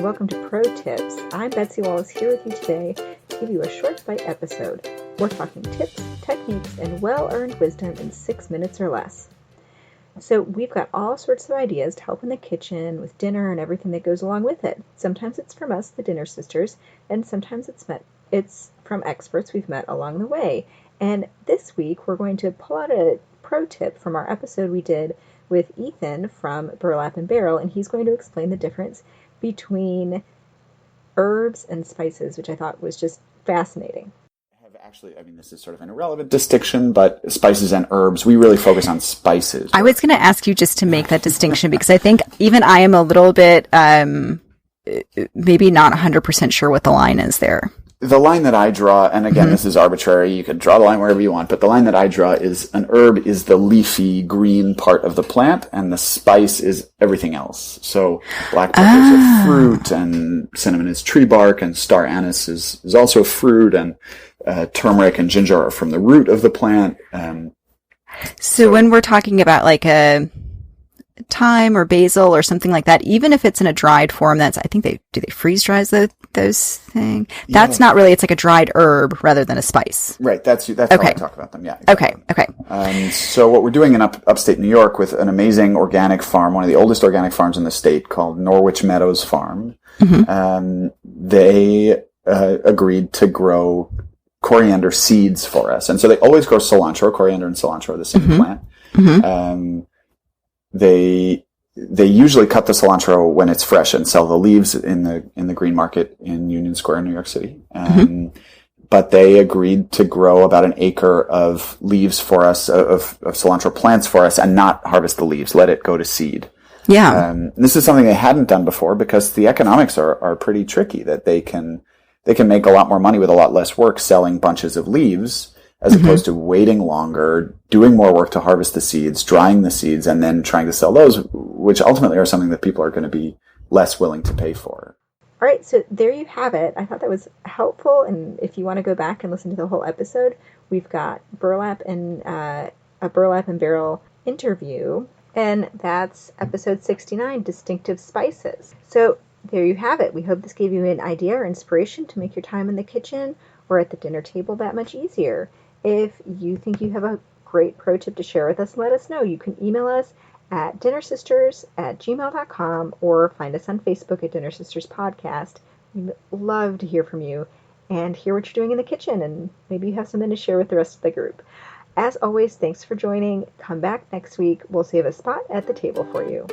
and welcome to Pro Tips. I'm Betsy Wallace here with you today to give you a short bite episode. We're talking tips, techniques, and well-earned wisdom in 6 minutes or less. So we've got all sorts of ideas to help in the kitchen with dinner and everything that goes along with it. Sometimes it's from us, the Dinner Sisters, and sometimes it's from experts we've met along the way. And this week we're going to pull out a pro tip from our episode we did with Ethan from Burlap and Barrel, and he's going to explain the difference between herbs and spices, which I thought was just fascinating. This is sort of an irrelevant distinction, but spices and herbs, we really focus on spices. I was going to ask you just to make that distinction because I think even I am a little bit, maybe not 100% sure what the line is there. The line that I draw, and again, this is arbitrary, you could draw the line wherever you want, but the line that I draw is an herb is the leafy green part of the plant, and the spice is everything else. So black pepper is a fruit, and cinnamon is tree bark, and star anise is also a fruit, and turmeric and ginger are from the root of the plant. So when we're talking about like a thyme or basil or something like that, even if it's in a dried form, I think they freeze dry those things. That's not really, it's like a dried herb rather than a spice. Right. That's okay. How I talk about them. Yeah. Exactly. Okay. So what we're doing in upstate New York with an amazing organic farm, one of the oldest organic farms in the state called Norwich Meadows Farm, they agreed to grow coriander seeds for us. And so they always grow cilantro. Coriander and cilantro are the same plant. They usually cut the cilantro when it's fresh and sell the leaves in the green market in Union Square in New York City. But they agreed to grow about an acre of leaves for us, of cilantro plants for us, and not harvest the leaves, let it go to seed. Yeah. This is something they hadn't done before because the economics are pretty tricky, that they can make a lot more money with a lot less work selling bunches of leaves as opposed to waiting longer, doing more work to harvest the seeds, drying the seeds, and then trying to sell those, which ultimately are something that people are going to be less willing to pay for. All right, so there you have it. I thought that was helpful, and if you want to go back and listen to the whole episode, we've got a Burlap and Barrel interview, and that's episode 69, Distinctive Spices. So there you have it. We hope this gave you an idea or inspiration to make your time in the kitchen or at the dinner table that much easier. If you think you have a great pro tip to share with us, let us know. You can email us at dinnersisters@gmail.com or find us on Facebook at Dinner Sisters Podcast. We'd love to hear from you and hear what you're doing in the kitchen, and maybe you have something to share with the rest of the group. As always, thanks for joining. Come back next week. We'll save a spot at the table for you.